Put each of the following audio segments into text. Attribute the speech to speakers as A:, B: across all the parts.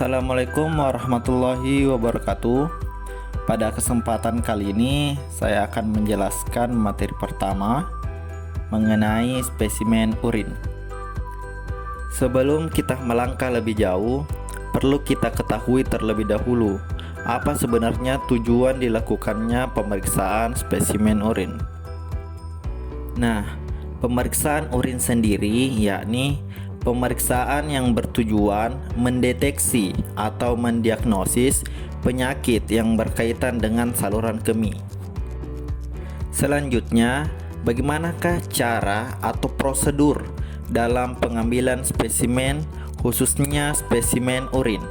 A: Assalamualaikum warahmatullahi wabarakatuh. Pada kesempatan kali ini saya akan menjelaskan materi pertama mengenai spesimen urin. Sebelum kita melangkah lebih jauh, perlu kita ketahui terlebih dahulu apa sebenarnya tujuan dilakukannya pemeriksaan spesimen urin. Nah, pemeriksaan urin sendiri yakni pemeriksaan yang bertujuan mendeteksi atau mendiagnosis penyakit yang berkaitan dengan saluran kemih. Selanjutnya, bagaimanakah cara atau prosedur dalam pengambilan spesimen, khususnya spesimen urin?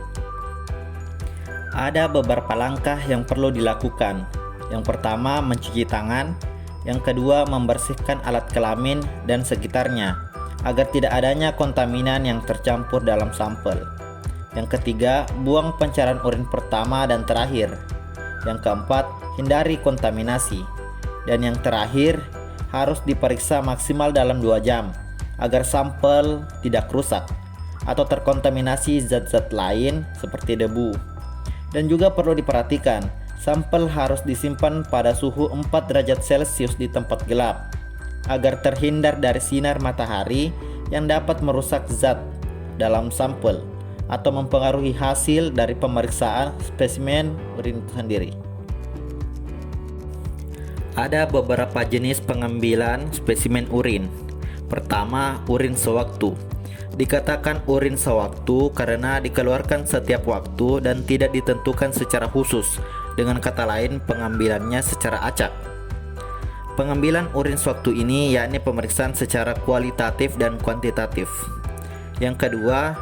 A: Ada beberapa langkah yang perlu dilakukan. Yang pertama, mencuci tangan. Yang kedua, membersihkan alat kelamin dan sekitarnya agar tidak adanya kontaminan yang tercampur dalam sampel. Yang ketiga, buang pencairan urin pertama dan terakhir. Yang keempat, hindari kontaminasi. Dan yang terakhir, harus diperiksa maksimal dalam 2 jam agar sampel tidak rusak atau terkontaminasi zat-zat lain seperti debu. Dan juga perlu diperhatikan, sampel harus disimpan pada suhu 4 derajat Celcius di tempat gelap agar terhindar dari sinar matahari yang dapat merusak zat dalam sampel atau mempengaruhi hasil dari pemeriksaan spesimen urin itu sendiri. Ada beberapa jenis pengambilan spesimen urin. Pertama, urin sewaktu. Dikatakan urin sewaktu karena dikeluarkan setiap waktu dan tidak ditentukan secara khusus. Dengan kata lain, pengambilannya secara acak. Pengambilan urin sewaktu ini yakni pemeriksaan secara kualitatif dan kuantitatif. Yang kedua,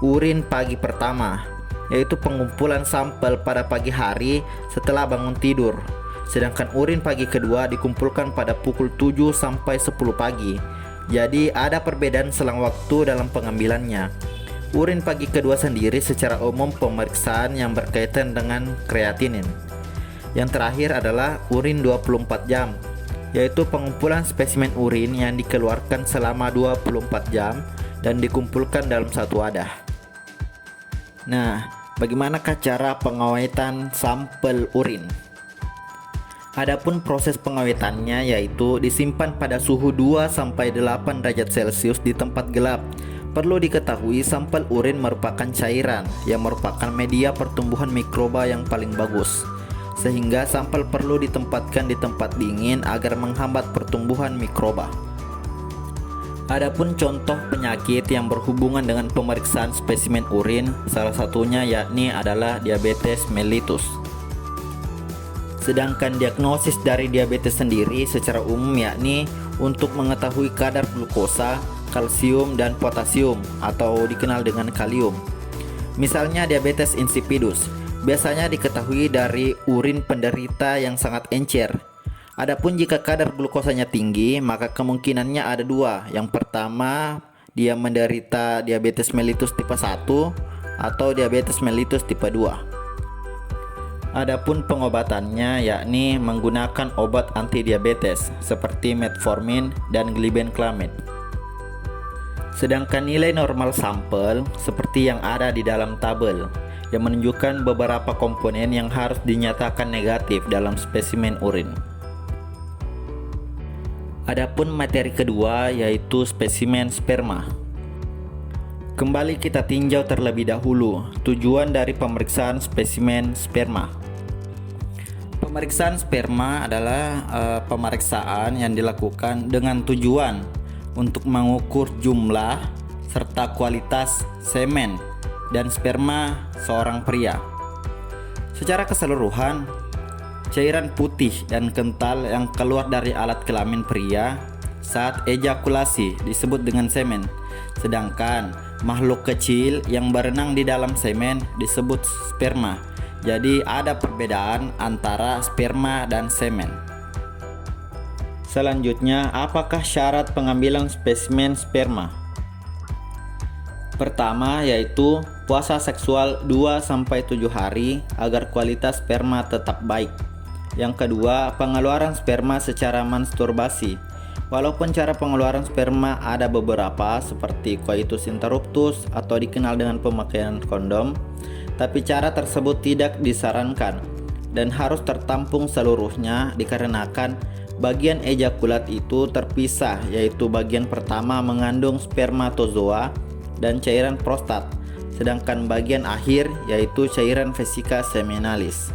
A: urin pagi pertama, yaitu pengumpulan sampel pada pagi hari setelah bangun tidur. Sedangkan urin pagi kedua dikumpulkan pada pukul 7 sampai 10 pagi. Jadi ada perbedaan selang waktu dalam pengambilannya. Urin pagi kedua sendiri secara umum pemeriksaan yang berkaitan dengan kreatinin. Yang terakhir adalah urin 24 jam, yaitu pengumpulan spesimen urin yang dikeluarkan selama 24 jam dan dikumpulkan dalam satu wadah. Nah, bagaimanakah cara pengawetan sampel urin? Adapun proses pengawetannya yaitu disimpan pada suhu 2-8 derajat Celcius di tempat gelap. Perlu diketahui sampel urin merupakan cairan yang merupakan media pertumbuhan mikroba yang paling bagus, sehingga sampel perlu ditempatkan di tempat dingin agar menghambat pertumbuhan mikroba. Adapun contoh penyakit yang berhubungan dengan pemeriksaan spesimen urin, salah satunya yakni adalah diabetes mellitus. Sedangkan diagnosis dari diabetes sendiri secara umum yakni untuk mengetahui kadar glukosa, kalsium, dan potasium atau dikenal dengan kalium. Misalnya diabetes insipidus biasanya diketahui dari urin penderita yang sangat encer. Adapun jika kadar glukosanya tinggi, maka kemungkinannya ada 2. Yang pertama, dia menderita diabetes mellitus tipe 1 atau diabetes mellitus tipe 2. Adapun pengobatannya yakni menggunakan obat antidiabetes seperti metformin dan glibenclamide. Sedangkan nilai normal sampel seperti yang ada di dalam tabel yang menunjukkan beberapa komponen yang harus dinyatakan negatif dalam spesimen urin. Adapun materi kedua yaitu spesimen sperma. Kembali kita tinjau terlebih dahulu tujuan dari pemeriksaan spesimen sperma. Pemeriksaan sperma adalah pemeriksaan yang dilakukan dengan tujuan untuk mengukur jumlah serta kualitas semen dan sperma seorang pria. Secara keseluruhan, cairan putih dan kental yang keluar dari alat kelamin pria saat ejakulasi disebut dengan semen, sedangkan makhluk kecil yang berenang di dalam semen disebut sperma. Jadi ada perbedaan antara sperma dan semen. Selanjutnya, apakah syarat pengambilan spesimen sperma? Pertama yaitu puasa seksual 2-7 hari agar kualitas sperma tetap baik. Yang kedua, pengeluaran sperma secara masturbasi. Walaupun cara pengeluaran sperma ada beberapa seperti coitus interruptus atau dikenal dengan pemakaian kondom, tapi cara tersebut tidak disarankan dan harus tertampung seluruhnya dikarenakan bagian ejakulat itu terpisah, yaitu bagian pertama mengandung spermatozoa dan cairan prostat, sedangkan bagian akhir yaitu cairan vesika seminalis.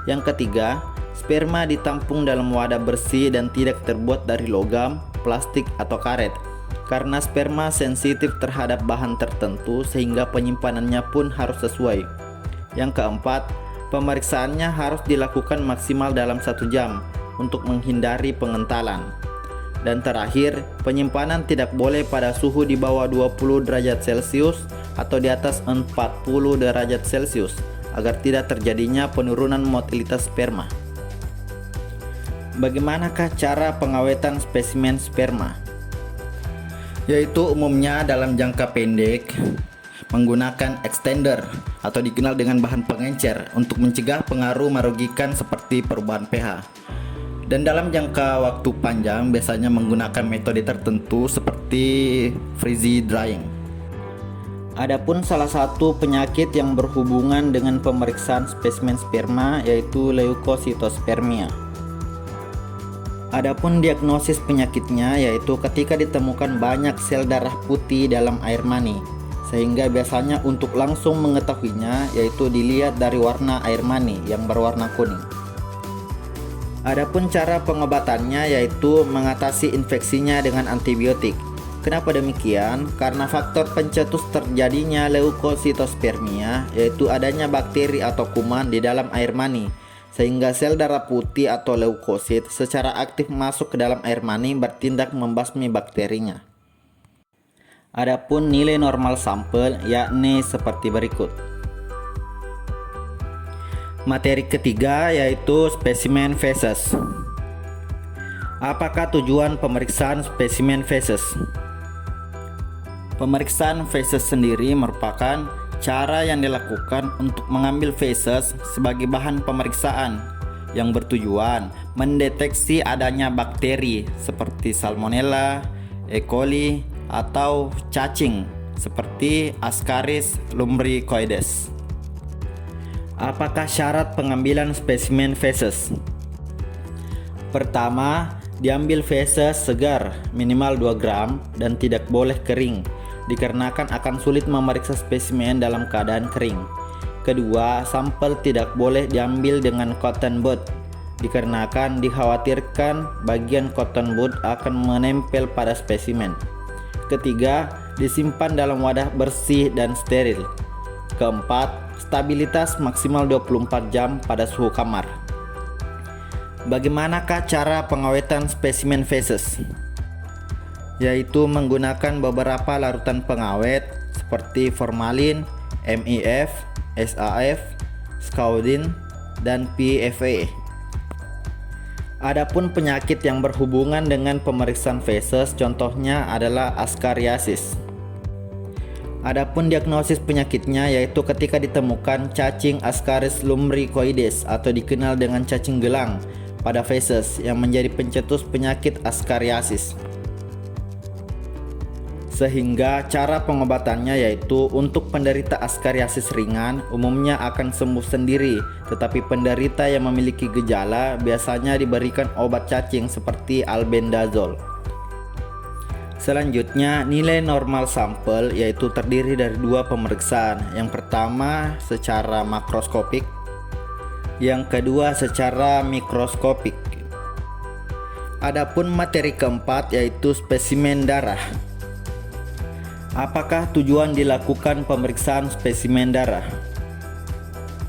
A: Yang ketiga, sperma ditampung dalam wadah bersih dan tidak terbuat dari logam, plastik, atau karet, karena sperma sensitif terhadap bahan tertentu sehingga penyimpanannya pun harus sesuai. Yang keempat, pemeriksaannya harus dilakukan maksimal dalam 1 jam untuk menghindari pengentalan. Dan terakhir, penyimpanan tidak boleh pada suhu di bawah 20 derajat Celcius atau di atas 40 derajat Celcius agar tidak terjadinya penurunan motilitas sperma. Bagaimanakah cara pengawetan spesimen sperma? Yaitu umumnya dalam jangka pendek menggunakan extender atau dikenal dengan bahan pengencer untuk mencegah pengaruh merugikan seperti perubahan pH. Dan dalam jangka waktu panjang biasanya menggunakan metode tertentu seperti freeze drying. Adapun salah satu penyakit yang berhubungan dengan pemeriksaan spesimen sperma yaitu leukositospermia. Adapun diagnosis penyakitnya yaitu ketika ditemukan banyak sel darah putih dalam air mani, sehingga biasanya untuk langsung mengetahuinya yaitu dilihat dari warna air mani yang berwarna kuning. Adapun cara pengobatannya yaitu mengatasi infeksinya dengan antibiotik. Kenapa demikian? Karena faktor pencetus terjadinya leukositospermia yaitu adanya bakteri atau kuman di dalam air mani, sehingga sel darah putih atau leukosit secara aktif masuk ke dalam air mani bertindak membasmi bakterinya. Adapun nilai normal sampel yakni seperti berikut. Materi ketiga yaitu spesimen feses. Apakah tujuan pemeriksaan spesimen feses? Pemeriksaan feses sendiri merupakan cara yang dilakukan untuk mengambil feses sebagai bahan pemeriksaan yang bertujuan mendeteksi adanya bakteri seperti Salmonella, E. coli, atau cacing seperti Ascaris lumbricoides. Apakah syarat pengambilan spesimen feses? Pertama, diambil feses segar minimal 2 gram dan tidak boleh kering dikarenakan akan sulit memeriksa spesimen dalam keadaan kering. Kedua, sampel tidak boleh diambil dengan cotton bud dikarenakan dikhawatirkan bagian cotton bud akan menempel pada spesimen. Ketiga, disimpan dalam wadah bersih dan steril. Keempat, stabilitas maksimal 24 jam pada suhu kamar. Bagaimanakah cara pengawetan spesimen feses? Yaitu menggunakan beberapa larutan pengawet seperti formalin, MIF, SAF, Scoudin, dan PFA. Adapun penyakit yang berhubungan dengan pemeriksaan feses contohnya adalah Ascariasis. Adapun diagnosis penyakitnya yaitu ketika ditemukan cacing Ascaris lumbricoides atau dikenal dengan cacing gelang pada feses yang menjadi pencetus penyakit Ascariasis. Sehingga cara pengobatannya yaitu untuk penderita Ascariasis ringan umumnya akan sembuh sendiri, tetapi penderita yang memiliki gejala biasanya diberikan obat cacing seperti albendazole. Selanjutnya, nilai normal sampel yaitu terdiri dari 2 pemeriksaan. Yang pertama secara makroskopik, yang kedua secara mikroskopik. Adapun materi keempat yaitu spesimen darah. Apakah tujuan dilakukan pemeriksaan spesimen darah?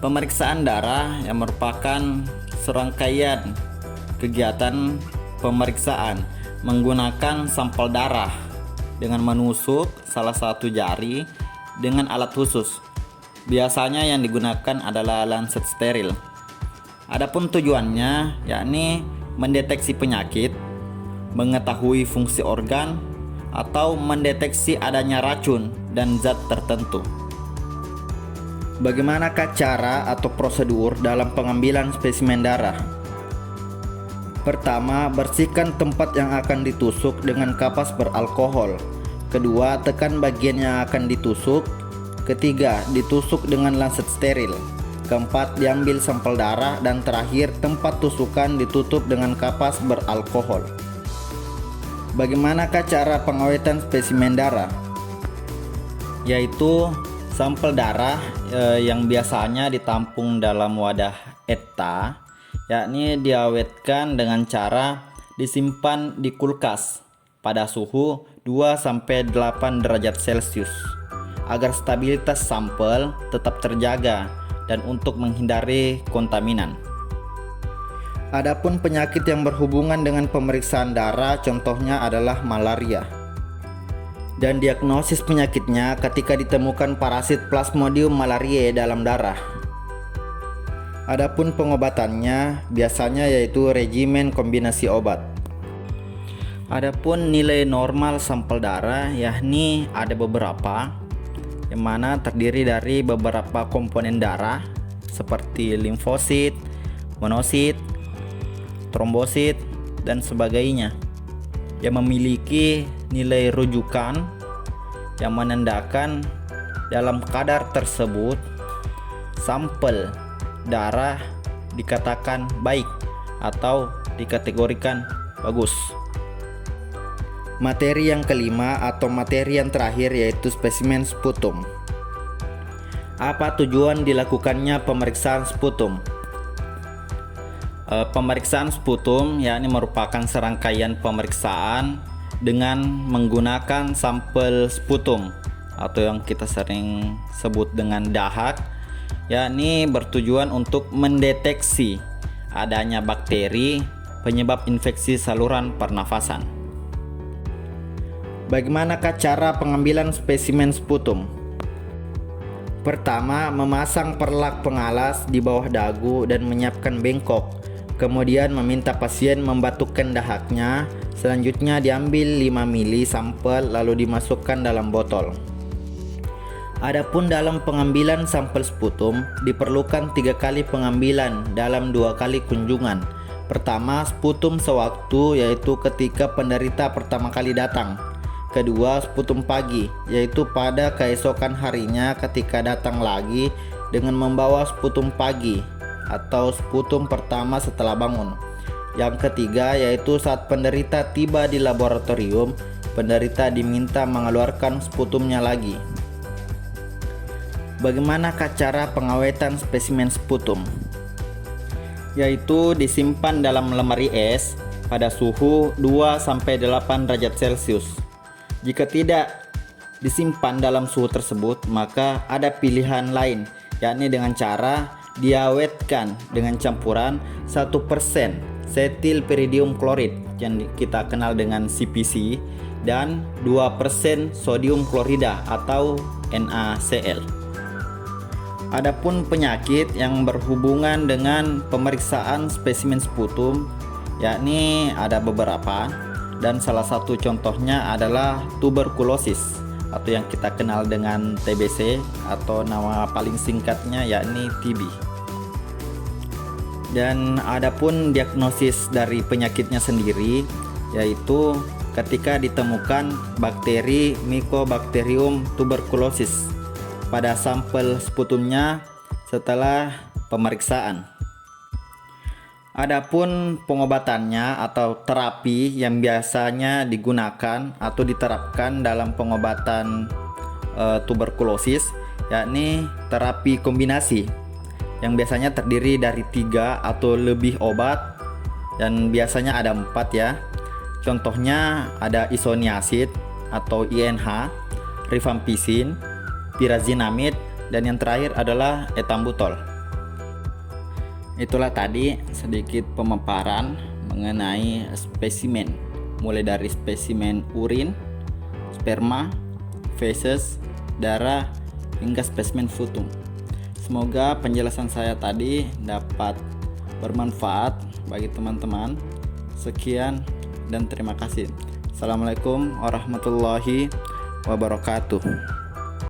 A: Pemeriksaan darah yang merupakan serangkaian kegiatan pemeriksaan menggunakan sampel darah dengan menusuk salah satu jari dengan alat khusus. Biasanya yang digunakan adalah lancet steril. Adapun tujuannya yakni mendeteksi penyakit, mengetahui fungsi organ, atau mendeteksi adanya racun dan zat tertentu. Bagaimanakah cara atau prosedur dalam pengambilan spesimen darah? Pertama, bersihkan tempat yang akan ditusuk dengan kapas beralkohol. Kedua, tekan bagian yang akan ditusuk. Ketiga, ditusuk dengan lancet steril. Keempat, diambil sampel darah. Dan terakhir, tempat tusukan ditutup dengan kapas beralkohol. Bagaimanakah cara pengawetan spesimen darah? Yaitu sampel darah yang biasanya ditampung dalam wadah ETA, yakni diawetkan dengan cara disimpan di kulkas pada suhu 2-8 derajat Celcius agar stabilitas sampel tetap terjaga dan untuk menghindari kontaminan. Adapun penyakit yang berhubungan dengan pemeriksaan darah contohnya adalah malaria. Dan diagnosis penyakitnya ketika ditemukan parasit Plasmodium malariae dalam darah. Adapun pengobatannya biasanya yaitu regimen kombinasi obat. Adapun nilai normal sampel darah yakni ada beberapa, yang mana terdiri dari beberapa komponen darah seperti limfosit, monosit, trombosit, dan sebagainya, yang memiliki nilai rujukan yang menandakan dalam kadar tersebut sampel darah dikatakan baik atau dikategorikan bagus. Materi yang kelima atau materi yang terakhir yaitu spesimen sputum. Apa tujuan dilakukannya pemeriksaan sputum? Pemeriksaan sputum yakni merupakan serangkaian pemeriksaan dengan menggunakan sampel sputum atau yang kita sering sebut dengan dahak, yakni bertujuan untuk mendeteksi adanya bakteri penyebab infeksi saluran pernafasan. Bagaimanakah cara pengambilan spesimen sputum? Pertama, memasang perlak pengalas di bawah dagu dan menyiapkan bengkok. Kemudian meminta pasien membatukkan dahaknya. Selanjutnya diambil 5 mili sampel lalu dimasukkan dalam botol. Adapun dalam pengambilan sampel sputum diperlukan 3 kali pengambilan dalam 2 kali kunjungan. Pertama, sputum sewaktu yaitu ketika penderita pertama kali datang. Kedua, sputum pagi yaitu pada keesokan harinya ketika datang lagi dengan membawa sputum pagi atau sputum pertama setelah bangun. Yang ketiga yaitu saat penderita tiba di laboratorium, penderita diminta mengeluarkan sputumnya lagi. Bagaimanakah cara pengawetan spesimen sputum? Yaitu disimpan dalam lemari es pada suhu 2-8 derajat Celcius. Jika tidak disimpan dalam suhu tersebut, maka ada pilihan lain, yakni dengan cara diawetkan dengan campuran 1% setilpiridium klorid yang kita kenal dengan CPC dan 2% sodium klorida atau NaCl. Adapun penyakit yang berhubungan dengan pemeriksaan spesimen sputum yakni ada beberapa, dan salah satu contohnya adalah tuberkulosis atau yang kita kenal dengan TBC atau nama paling singkatnya yakni TB. Dan adapun diagnosis dari penyakitnya sendiri yaitu ketika ditemukan bakteri Mycobacterium tuberculosis pada sampel sputumnya setelah pemeriksaan. Adapun pengobatannya atau terapi yang biasanya digunakan atau diterapkan dalam pengobatan tuberkulosis yakni terapi kombinasi yang biasanya terdiri dari 3 atau lebih obat dan biasanya ada 4 ya. Contohnya ada isoniazid atau INH, rifampicin, pyrazinamide, dan yang terakhir adalah ethambutol. Itulah tadi sedikit pemaparan mengenai spesimen, mulai dari spesimen urin, sperma, feses, darah, hingga spesimen sputum. Semoga penjelasan saya tadi dapat bermanfaat bagi teman-teman. Sekian dan terima kasih. Assalamualaikum warahmatullahi wabarakatuh.